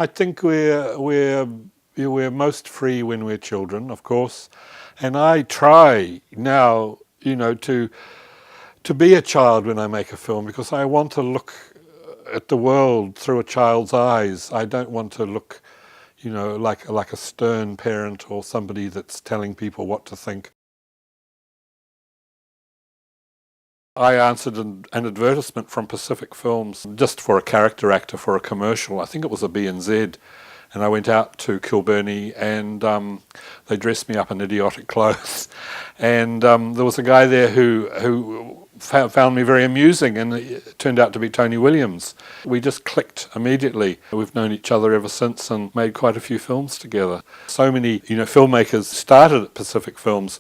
I think we're most free when we're children, of course, and I try now, to be a child when I make a film, because I want to look at the world through a child's eyes. I don't want to look, like a stern parent or somebody that's telling people what to think. I answered an advertisement from Pacific Films just for a character actor for a commercial. I think it was a B&Z. And I went out to Kilbirnie and they dressed me up in idiotic clothes. And there was a guy there who found me very amusing, and it turned out to be Tony Williams. We just clicked immediately. We've known each other ever since and made quite a few films together. So many, filmmakers started at Pacific Films.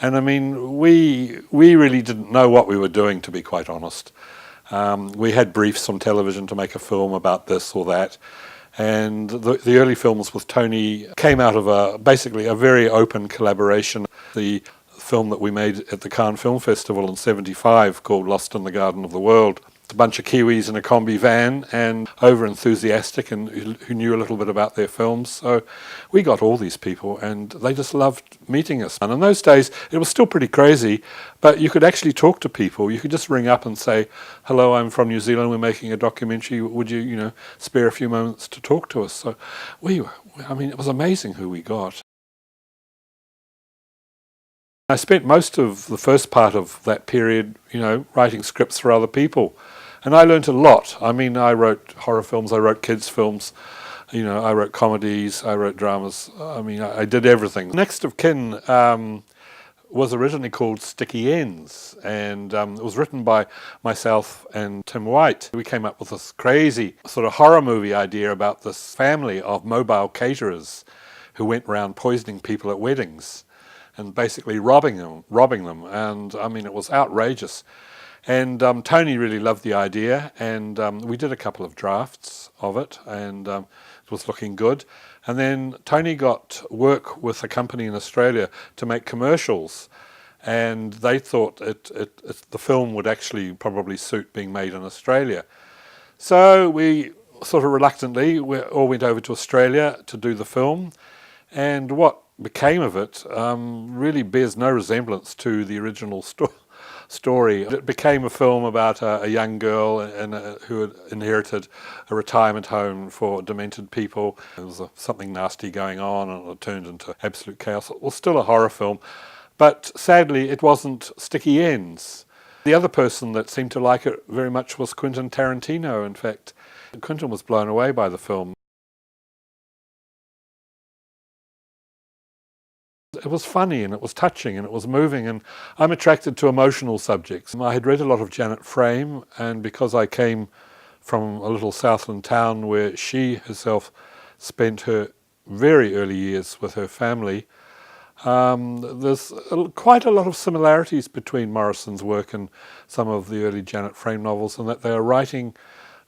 And I mean, we really didn't know what we were doing, to be quite honest. We had briefs on television to make a film about this or that. And the early films with Tony came out of basically a very open collaboration. The film that we made at the Cannes Film Festival in '75 called Lost in the Garden of the World. A bunch of Kiwis in a combi van and over-enthusiastic and who knew a little bit about their films. So we got all these people and they just loved meeting us. And in those days, it was still pretty crazy, but you could actually talk to people. You could just ring up and say, hello, I'm from New Zealand, we're making a documentary, would you, spare a few moments to talk to us? So it was amazing who we got. I spent most of the first part of that period, writing scripts for other people. And I learned a lot. I mean, I wrote horror films, I wrote kids' films, I wrote comedies, I wrote dramas. I mean, I did everything. Next of Kin was originally called Sticky Ends, and it was written by myself and Tim White. We came up with this crazy sort of horror movie idea about this family of mobile caterers who went around poisoning people at weddings and basically robbing them. And I mean, it was outrageous. And Tony really loved the idea, and we did a couple of drafts of it, and it was looking good. And then Tony got work with a company in Australia to make commercials, and they thought the film would actually probably suit being made in Australia. So we sort of reluctantly all went over to Australia to do the film, and what became of it really bears no resemblance to the original story. It became a film about a young girl who had inherited a retirement home for demented people. There was something nasty going on and it turned into absolute chaos. It was still a horror film, but sadly it wasn't Sticky Ends. The other person that seemed to like it very much was Quentin Tarantino, in fact. Quentin was blown away by the film. It was funny and it was touching and it was moving, and I'm attracted to emotional subjects. I had read a lot of Janet Frame, and because I came from a little Southland town where she herself spent her very early years with her family, there's quite a lot of similarities between Morrison's work and some of the early Janet Frame novels, and that they are writing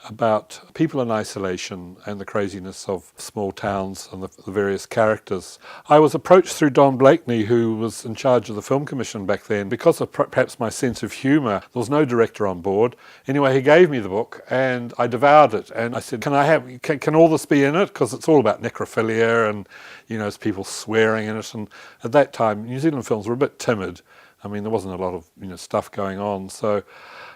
about people in isolation and the craziness of small towns and the various characters. I was approached through Don Blakeney, who was in charge of the Film Commission back then. Because of perhaps my sense of humour, there was no director on board. Anyway, he gave me the book and I devoured it, and I said, can all this be in it? Because it's all about necrophilia and, there's people swearing in it. And at that time, New Zealand films were a bit timid. I mean, there wasn't a lot of stuff going on. So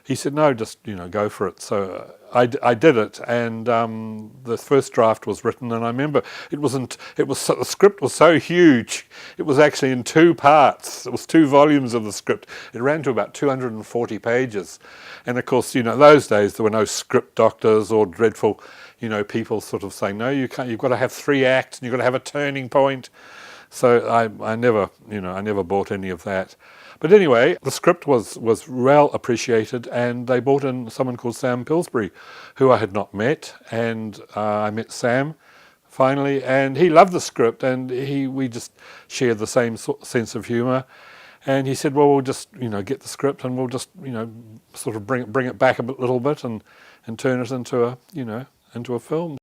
he said, no, just go for it. So I did it, and the first draft was written. And I remember the script was so huge. It was actually in 2 parts. It was 2 volumes of the script. It ran to about 240 pages. And of course, those days there were no script doctors or dreadful, people sort of saying, no, you can't. You've got to have 3 acts, and you've got to have a turning point. So I never bought any of that. But anyway, the script was well appreciated, and they brought in someone called Sam Pillsbury, who I had not met, and I met Sam finally, and he loved the script, and we just shared the same sense of humour, and he said, well, we'll just get the script, and we'll just sort of bring it back a little bit and turn it into a into a film.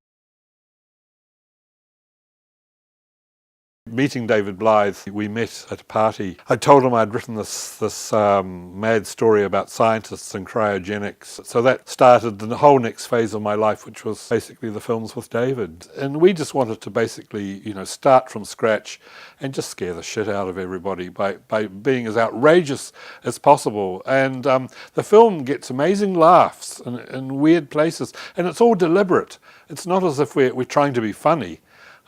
meeting David Blyth, we met at a party. I told him I'd written this mad story about scientists and cryogenics. So that started the whole next phase of my life, which was basically the films with David. And we just wanted to basically, start from scratch and just scare the shit out of everybody by being as outrageous as possible. And the film gets amazing laughs in weird places, and it's all deliberate. It's not as if we're trying to be funny.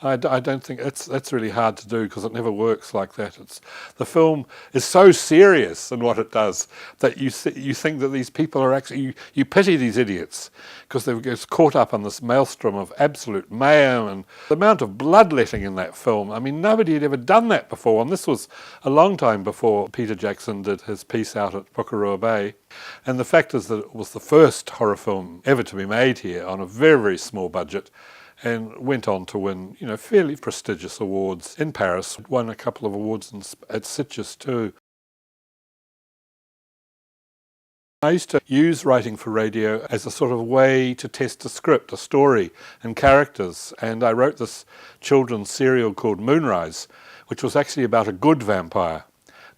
I don't think that's really hard to do, because it never works like that. The film is so serious in what it does that you think that these people are actually, you pity these idiots because they get caught up on this maelstrom of absolute mayhem, and the amount of bloodletting in that film. I mean, nobody had ever done that before, and this was a long time before Peter Jackson did his piece out at Pukerua Bay. And the fact is that it was the first horror film ever to be made here on a very, very small budget, and went on to win, fairly prestigious awards in Paris. Won a couple of awards at Sitges too. I used to use writing for radio as a sort of way to test a script, a story, and characters. And I wrote this children's serial called Moonrise, which was actually about a good vampire,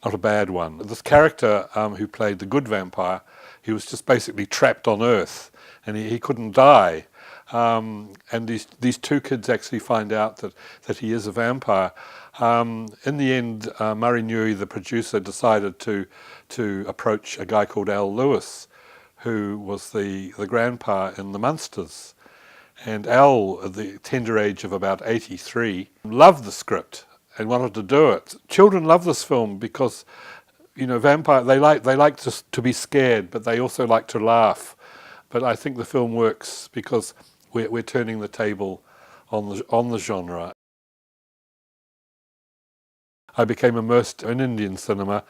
not a bad one. This character who played the good vampire, he was just basically trapped on Earth, and he couldn't die. And these two kids actually find out that he is a vampire. In the end, Murray Newey, the producer, decided to approach a guy called Al Lewis, who was the grandpa in The Munsters. And Al, at the tender age of about 83, loved the script and wanted to do it. Children love this film because, vampire, they like to be scared, but they also like to laugh. But I think the film works because we're turning the table on the genre. I became immersed in Indian cinema,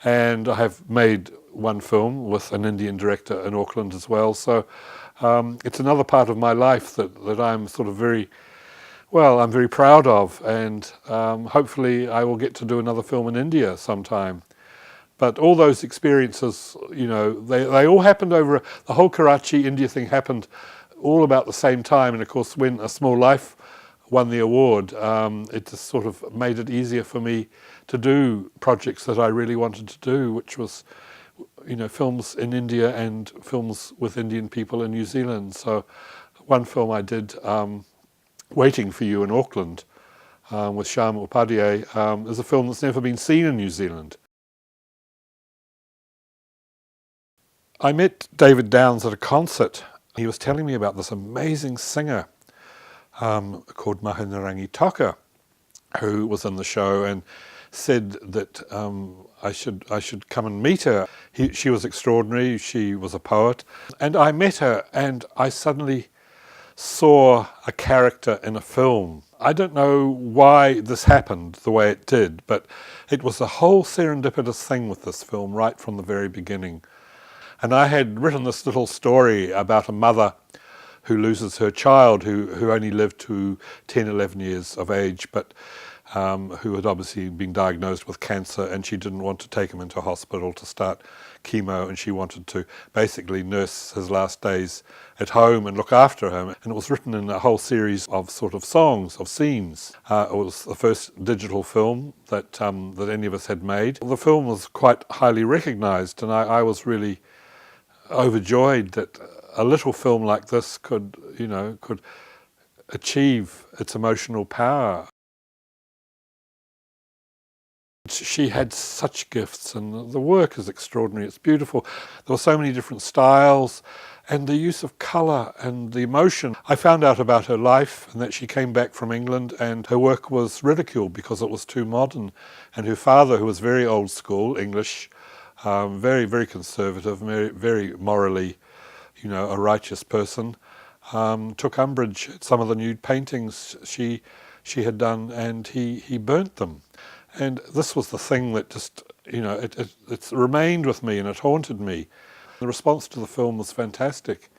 and I have made one film with an Indian director in Auckland as well. So it's another part of my life that I'm sort of I'm very proud of, and hopefully I will get to do another film in India sometime. But all those experiences, they all happened over, the whole Karachi, India thing happened all about the same time. And of course, when A Small Life won the award, it just sort of made it easier for me to do projects that I really wanted to do, which was, films in India and films with Indian people in New Zealand. So one film I did, Waiting for You in Auckland, with Shyam Upadhyay, is a film that's never been seen in New Zealand. I met David Downs at a concert. He was telling me about this amazing singer called Mahinarangi Toka, who was in the show, and said that I should come and meet her. She was extraordinary. She was a poet. And I met her, and I suddenly saw a character in a film. I don't know why this happened the way it did, but it was a whole serendipitous thing with this film right from the very beginning. And I had written this little story about a mother who loses her child, who only lived to 10, 11 years of age, but who had obviously been diagnosed with cancer, and she didn't want to take him into hospital to start chemo, and she wanted to basically nurse his last days at home and look after him. And it was written in a whole series of sort of songs, of scenes. It was the first digital film that any of us had made. The film was quite highly recognised, and I was really overjoyed that a little film like this could achieve its emotional power. She had such gifts, and the work is extraordinary. It's beautiful. There were so many different styles, and the use of colour and the emotion. I found out about her life, and that she came back from England, and her work was ridiculed because it was too modern. And her father, who was very old school, English, very, very conservative, very, very morally, a righteous person, took umbrage at some of the nude paintings she had done, and he burnt them. And this was the thing that just, it's remained with me, and it haunted me. The response to the film was fantastic.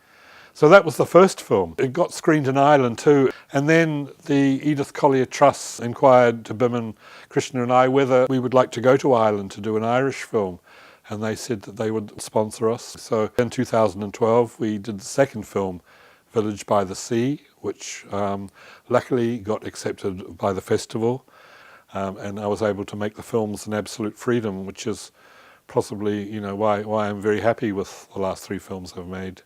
So that was the first film. It got screened in Ireland too. And then the Edith Collier Trust inquired to Biman, Krishna and I whether we would like to go to Ireland to do an Irish film. And they said that they would sponsor us. So in 2012, we did the second film, Village by the Sea, which luckily got accepted by the festival. and I was able to make the films in absolute freedom, which is possibly, why I'm very happy with the last 3 films I've made.